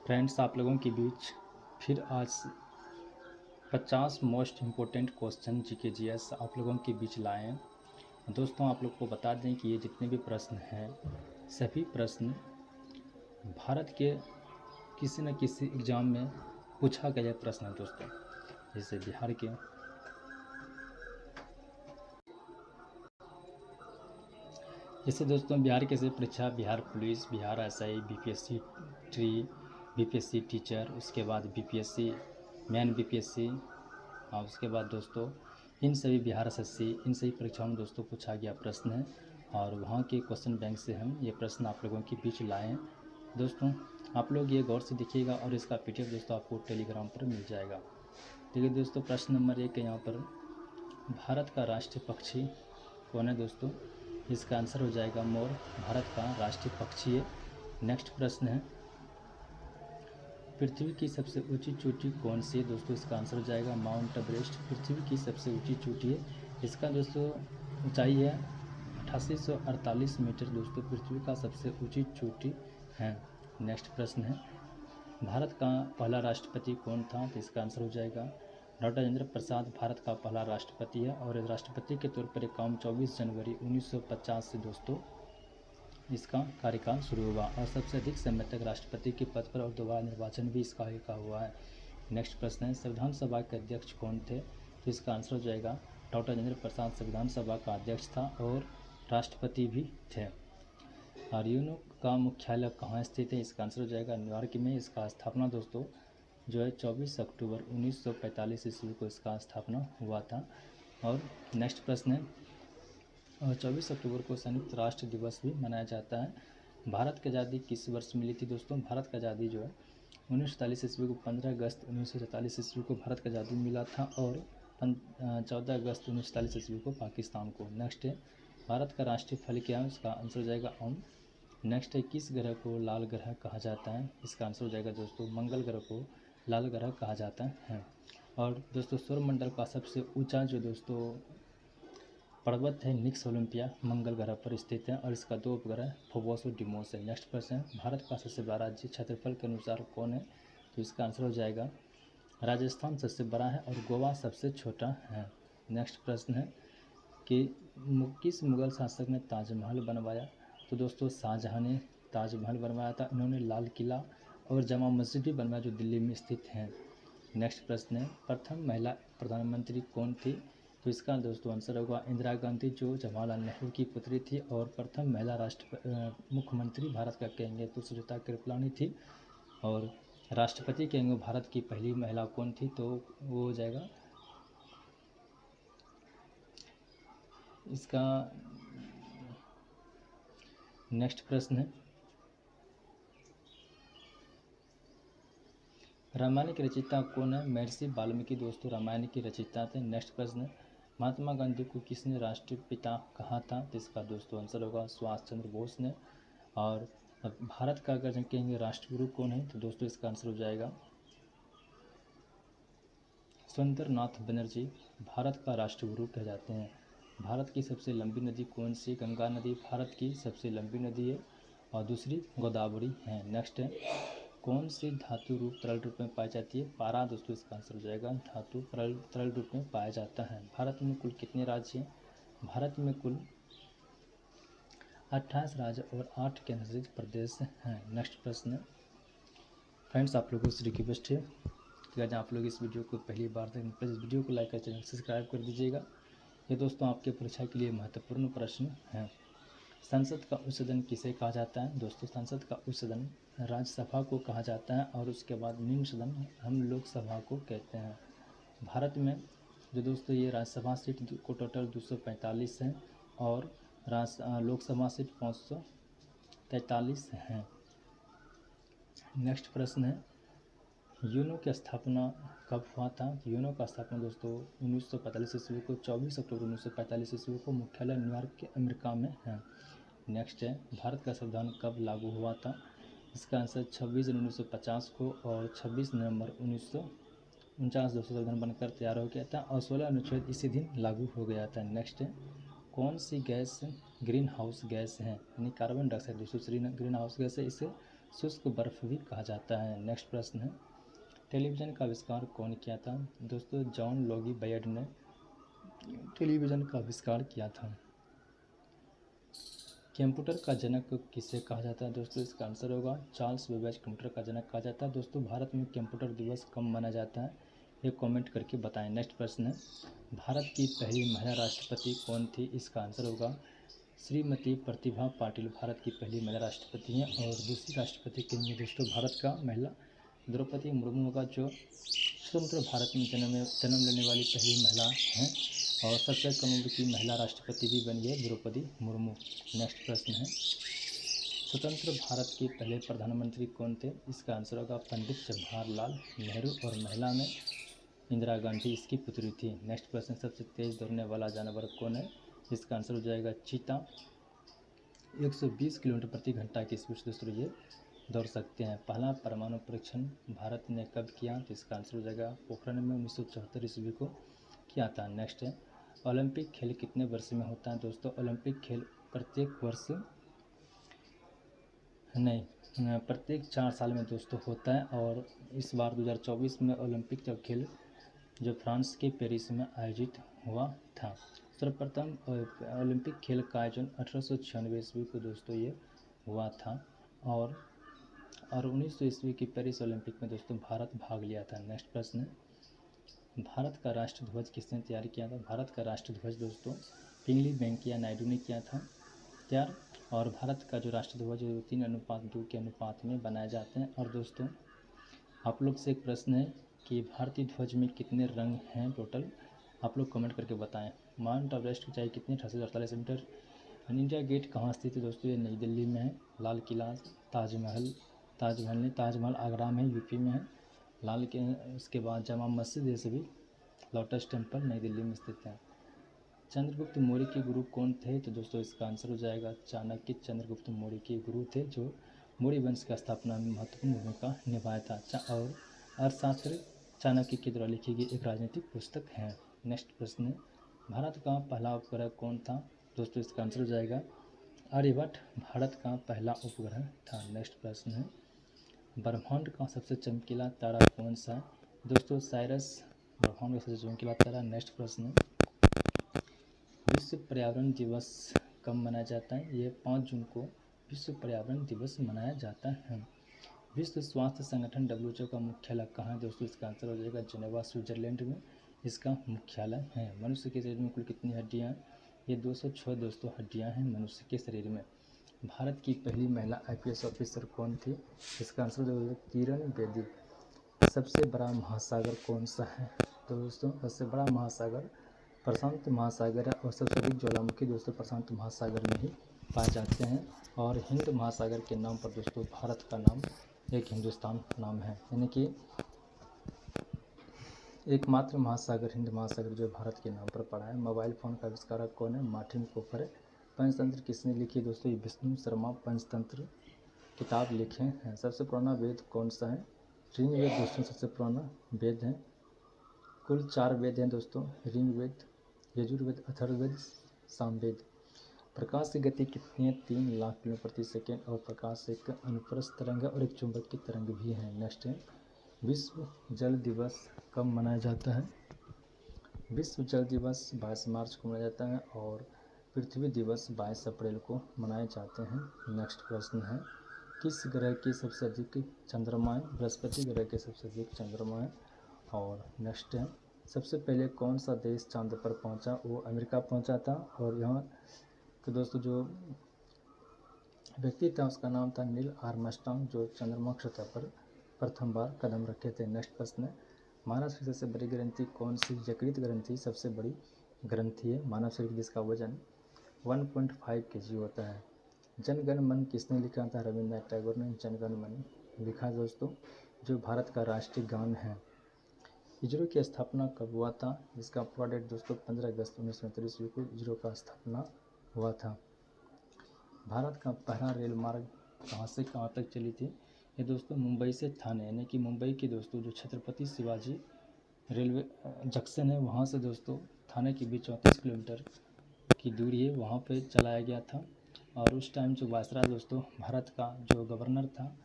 Friends, आप लोगों के बीच फिर आज 50 most important question GK GS आप लोगों के बीच लाए हैं। दोस्तों, आप लोग को बता दें कि ये जितने भी प्रश्न हैं सभी प्रश्न भारत के किसी न किसी एग्ज़ाम में पूछा गया प्रश्न है दोस्तों। जैसे बिहार के, जैसे दोस्तों बिहार के से परीक्षा, Bihar police, Bihar SI, BPSC tree, BPSC teacher, उसके बाद बीपीएससी मेन बीपीएससी, और उसके बाद दोस्तों इन सभी बिहार एसएससी, इन सभी परीक्षाओं में दोस्तों पूछा गया प्रश्न है और वहाँ के क्वेश्चन बैंक से हम ये प्रश्न आप लोगों के बीच लाए हैं। दोस्तों, आप लोग ये गौर से देखिएगा और इसका पीडीएफ दोस्तों आपको टेलीग्राम पर मिल जाएगा। ठीक है दोस्तों, प्रश्न नंबर 1 है यहाँ पर, भारत का राष्ट्रीय पक्षी कौन है दोस्तों? इसका आंसर हो जाएगा मोर, भारत का राष्ट्रीय पक्षी है। नेक्स्ट प्रश्न है, पृथ्वी की सबसे ऊंची चोटी कौन सी है दोस्तों? इसका आंसर हो जाएगा माउंट एवरेस्ट, पृथ्वी की सबसे ऊंची चोटी है। इसका दोस्तों ऊंचाई है 8848 मीटर दोस्तों, पृथ्वी का सबसे ऊंची चोटी है। नेक्स्ट प्रश्न है, भारत का पहला राष्ट्रपति कौन था? तो इसका आंसर हो जाएगा डॉक्टर राजेंद्र प्रसाद भारत का पहला राष्ट्रपति है और राष्ट्रपति के तौर पर ये काम 24 जनवरी 1950 से दोस्तों इसका कार्यकाल शुरू हुआ और सबसे अधिक समय तक राष्ट्रपति के पद पर और दोबारा निर्वाचन भी इसका ही का हुआ है। नेक्स्ट प्रश्न है, संविधान सभा के अध्यक्ष कौन थे? तो इसका आंसर हो जाएगा डॉक्टर राजेंद्र प्रसाद संविधान सभा का अध्यक्ष था और राष्ट्रपति भी थे। और यूनो का मुख्यालय कहाँ स्थित है? इसका आंसर हो जाएगा न्यूयॉर्क में। इसका स्थापना दोस्तों जो है 24 अक्टूबर 1945 ईस्वी को इसका स्थापना हुआ था। और नेक्स्ट प्रश्न है, और 24 अक्टूबर को संयुक्त राष्ट्र दिवस भी मनाया जाता है। भारत की आज़ादी किस वर्ष मिली थी दोस्तों? भारत की आज़ादी जो है 1947 ईस्वी को 15 अगस्त 1947 ईस्वी को भारत की आज़ादी मिला था और 14 अगस्त 1947 ईस्वी को पाकिस्तान को। नेक्स्ट है, भारत का राष्ट्रीय फल क्या है? उसका आंसर हो जाएगा आम। नेक्स्ट है, किस ग्रह को लाल ग्रह कहा जाता है? इसका आंसर हो जाएगा दोस्तों मंगल ग्रह को लाल ग्रह कहा जाता है। और दोस्तों सौरमंडल का सबसे ऊंचा जो दोस्तों पर्वत है निक्स ओलंपिया, मंगल ग्रह पर स्थित है और इसका 2 उपग्रह फोबोस और डिमोस है। नेक्स्ट प्रश्न है, भारत का सबसे बड़ा राज्य क्षेत्रफल के अनुसार कौन है? तो इसका आंसर हो जाएगा राजस्थान सबसे बड़ा है और गोवा सबसे छोटा है। नेक्स्ट प्रश्न है कि किस मुग़ल शासक ने ताजमहल बनवाया? तो दोस्तों शाहजहाँ ने ताजमहल बनवाया था। इन्होंने लाल किला और जामा मस्जिद भी बनवाया जो दिल्ली में स्थित है। नेक्स्ट प्रश्न है, प्रथम महिला प्रधानमंत्री कौन थी? तो इसका दोस्तों आंसर होगा इंदिरा गांधी, जो जवाहरलाल नेहरू की पुत्री थी और प्रथम महिला मुख्यमंत्री भारत का कहेंगे तो सुजाता कृपलानी थी। और राष्ट्रपति कहेंगे भारत की पहली महिला कौन थी? तो वो हो जाएगा इसका नेक्स्ट प्रश्न है, रामायण के रचयिता कौन है? महर्षि वाल्मीकि दोस्तों रामायण की रचयिता थे। नेक्स्ट प्रश्न है, महात्मा गांधी को किसने राष्ट्रीय पिता कहा था? तो इसका दोस्तों आंसर होगा सुभाष चंद्र बोस ने। और भारत का अगर कहेंगे राष्ट्रगुरु कौन है? तो दोस्तों इसका आंसर हो जाएगा सुरेंद्रनाथ बनर्जी भारत का राष्ट्रगुरु कहे जाते हैं। भारत की सबसे लंबी नदी कौन सी? गंगा नदी भारत की सबसे लंबी नदी है और दूसरी गोदावरी है। नेक्स्ट है, कौन सी धातु रूप तरल रूप में पाई जाती है? पारा दोस्तों इसका आंसर हो जाएगा धातु तरल रूप में पाया जाता है। भारत में कुल कितने राज्य हैं? भारत में कुल 28 राज्य और 8 केंद्रशासित प्रदेश हैं। नेक्स्ट प्रश्न है, फ्रेंड्स आप लोगों से रिक्वेस्ट है कि अगर आप लोग इस वीडियो को पहली बार देखें प्लीज़ इस वीडियो को लाइक कर चैनल सब्सक्राइब कर दीजिएगा। ये दोस्तों आपके परीक्षा के लिए महत्वपूर्ण प्रश्न है। संसद का उच्च सदन किसे कहा जाता है? दोस्तों संसद का उच्च सदन राज्यसभा को कहा जाता है और उसके बाद निम्न सदन हम लोकसभा को कहते हैं। भारत में जो दोस्तों ये राज्यसभा सीट को टोटल 245 हैं और लोकसभा सीट 543 हैं। नेक्स्ट प्रश्न है, यूनो की स्थापना कब हुआ था? यूनो का स्थापना दोस्तों 1945 ईस्वी को 24 अक्टूबर 1945 ईस्वी को मुख्यालय न्यूयॉर्क के अमेरिका में है। नेक्स्ट है, भारत का संविधान कब लागू हुआ था? इसका आंसर 26 जनवरी 1950 को और 26 नवंबर 1949 दोस्तों संविधान बनकर तैयार हो गया था और 16 अनुच्छेद इसी दिन लागू हो गया था। नेक्स्ट है, कौन सी गैस ग्रीन हाउस गैस है? यानी कार्बन डाइऑक्साइड दोस्तों ग्रीन हाउस गैस है, इसे शुष्क बर्फ भी कहा जाता है। नेक्स्ट प्रश्न है, टेलीविज़न का आविष्कार कौन किया था? दोस्तों जॉन लोगी बेयर्ड ने टेलीविज़न का आविष्कार किया था। कंप्यूटर का जनक किसे कहा जाता है? दोस्तों इसका आंसर होगा चार्ल्स बेबेज कंप्यूटर का जनक कहा जाता है। दोस्तों भारत में कंप्यूटर दिवस कब मनाया जाता है? ये कमेंट करके बताएं। नेक्स्ट प्रश्न है, भारत की पहली महिला राष्ट्रपति कौन थी? इसका आंसर होगा श्रीमती प्रतिभा पाटिल भारत की पहली महिला राष्ट्रपति हैं। और दूसरी राष्ट्रपति के लिए दोस्तों भारत का महिला द्रौपदी मुर्मू होगा, जो स्वतंत्र भारत में जन्म लेने वाली पहली महिला हैं और सबसे कम उम्र की महिला राष्ट्रपति भी बनी है द्रौपदी मुर्मू। नेक्स्ट प्रश्न है, स्वतंत्र भारत के पहले प्रधानमंत्री कौन थे? इसका आंसर होगा पंडित जवाहरलाल नेहरू और महिला में इंदिरा गांधी इसकी पुत्री थी। नेक्स्ट प्रश्न, सबसे तेज दौड़ने वाला जानवर कौन है? इसका आंसर हो जाएगा चीता। 120 किलोमीटर प्रति घंटा की स्पीड से दोस्तों ये दौड़ सकते हैं। पहला परमाणु परीक्षण भारत ने कब किया? तो इसका आंसर हो जाएगा पोखरण में 1974 ईस्वी को किया था। नेक्स्ट है, ओलंपिक खेल कितने वर्ष में होता है? दोस्तों ओलंपिक खेल प्रत्येक 4 साल में दोस्तों होता है। और इस बार 2024 में ओलंपिक खेल जो फ्रांस के पेरिस में आयोजित हुआ था। सर्वप्रथम ओलंपिक खेल का आयोजन 1896 ईस्वी को दोस्तों ये हुआ था। और 1900 ईस्वी की पेरिस ओलंपिक में दोस्तों भारत भाग लिया था। नेक्स्ट प्रश्न है, भारत का राष्ट्रध्वज किसने तैयार किया था? भारत का राष्ट्रध्वज दोस्तों पिंगली वेंकैया नायडू ने किया था तैयार। और भारत का जो राष्ट्रध्वज 3:2 के अनुपात में बनाए जाते हैं। और दोस्तों आप लोग से एक प्रश्न है कि भारतीय ध्वज में कितने रंग हैं टोटल? आप लोग कमेंट करके बताएं। माउंट एवरेस्ट की ऊंचाई कितनी? 848 मीटर। इंडिया गेट कहाँ स्थित है? दोस्तों ये नई दिल्ली में है। लाल किला, ताजमहल आगरा में यूपी में है। लाल के उसके बाद जामा मस्जिद, ये सभी लोटस टेम्पल नई दिल्ली में स्थित है। चंद्रगुप्त मौर्य के गुरु कौन थे? तो दोस्तों इसका आंसर हो जाएगा चाणक्य। चंद्रगुप्त मौर्य के गुरु थे, जो मौर्य वंश की स्थापना में महत्वपूर्ण भूमिका निभाया था। और अर्थशास्त्र चाणक्य के द्वारा लिखी गई एक राजनीतिक पुस्तक है। नेक्स्ट प्रश्न है, भारत का पहला उपग्रह कौन था? दोस्तों इसका आंसर हो जाएगा आर्यभट्ट भारत का पहला उपग्रह था। नेक्स्ट प्रश्न है, ब्रह्मांड का सबसे चमकीला तारा कौन सा है? दोस्तों साइरस ब्रह्मांड का सबसे चमकीला तारा। नेक्स्ट प्रश्न है, विश्व पर्यावरण दिवस कब मनाया जाता है? ये 5 जून को विश्व पर्यावरण दिवस मनाया जाता है। विश्व स्वास्थ्य संगठन WHO का मुख्यालय कहाँ है? दोस्तों इसका आंसर हो जाएगा जेनेवा स्विट्जरलैंड में इसका मुख्यालय है। मनुष्य के शरीर में कुल कितनी हड्डियाँ हैं? ये 206 दोस्तों हड्डियाँ हैं मनुष्य के शरीर में। भारत की पहली महिला IPS ऑफिसर कौन थी? इसका आंसर हो जाएगा किरण बेदी। सबसे बड़ा महासागर कौन सा है? तो दोस्तों सबसे बड़ा महासागर प्रशांत महासागर है। और सबसे अधिक ज्वालामुखी दोस्तों प्रशांत महासागर में ही पाए जाते हैं। और हिंद महासागर के नाम पर दोस्तों भारत का नाम एक हिंदुस्तान नाम है, यानी कि एकमात्र महासागर हिंद महासागर जो भारत के नाम पर पड़ा है। मोबाइल फ़ोन का आविष्कारक कौन है? मार्टिन कूपर है। पंचतंत्र किसने लिखी? दोस्तों ये विष्णु शर्मा पंचतंत्र किताब लिखे हैं। सबसे पुराना वेद कौन सा है? ऋग्वेद दोस्तों सबसे पुराना वेद है। कुल 4 वेद हैं दोस्तों, ऋग्वेद, यजुर्वेद, अथर्ववेद, सामवेद। प्रकाश की गति कितनी है? 3 लाख किलोमीटर प्रति सेकेंड। और प्रकाश एक अनुप्रस्थ तरंग है और एक चुंबकीय तरंग भी है। नेक्स्ट है, विश्व जल दिवस कब मनाया जाता है? विश्व जल दिवस 22 मार्च को मनाया जाता है। और पृथ्वी दिवस 22 अप्रैल को मनाए जाते हैं। नेक्स्ट प्रश्न है, किस ग्रह के सबसे अधिक चंद्रमा है? बृहस्पति ग्रह के सबसे अधिक चंद्रमा है। और नेक्स्ट है, सबसे पहले कौन सा देश चांद पर पहुंचा? वो अमेरिका पहुंचा था। और यहाँ तो दोस्तों जो व्यक्ति था उसका नाम था नील आर्मस्ट्रांग, जो चंद्रमा की सतह पर प्रथम बार कदम रखे थे। नेक्स्ट प्रश्न है, मानव शरीर की सबसे बड़ी ग्रंथि कौन सी? यकृत ग्रंथि सबसे बड़ी ग्रंथि है मानव शरीर, जिसका वजन 1.5 kg होता है। जनगण मन किसने लिखा था? रविन्द्रनाथ टैगोर ने जनगण मन लिखा दोस्तों, जो भारत का राष्ट्रीय गान है। इसरो की स्थापना कब हुआ था? जिसका पूरा डेट दोस्तों 15 अगस्त 1939 ईस्वी को इसरो का स्थापना हुआ था। भारत का पहला रेल मार्ग कहाँ से कहाँ तक चली थी? ये दोस्तों मुंबई से थाने, यानी कि मुंबई के दोस्तों जो छत्रपति शिवाजी रेलवे जंक्शन है वहाँ से दोस्तों थाने के बीच 34 किलोमीटर की दूरी है, वहाँ पे चलाया गया था। और उस टाइम जो वायसराय दोस्तों भारत का जो गवर्नर था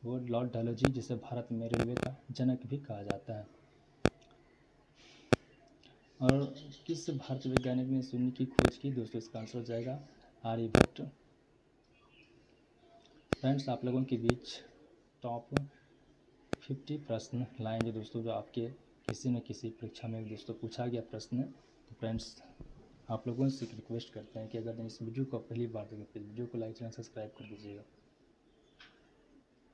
वो लॉर्ड डलहौजी, जिसे भारत में रेलवे का जनक भी कहा जाता है। और किस भारतीय वैज्ञानिक ने शून्य की खोज की? दोस्तों इसका आंसर हो जाएगा आर्यभट्ट। फ्रेंड्स, आप लोगों के बीच टॉप 50 प्रश्न लाएंगे दोस्तों, जो आपके किसी न किसी परीक्षा में दोस्तों पूछा गया प्रश्न। तो फ्रेंड्स, आप लोगों से एक रिक्वेस्ट करते हैं कि अगर इस वीडियो को पहली बार देखें तो वीडियो को लाइक चैनल सब्सक्राइब कर दीजिएगा।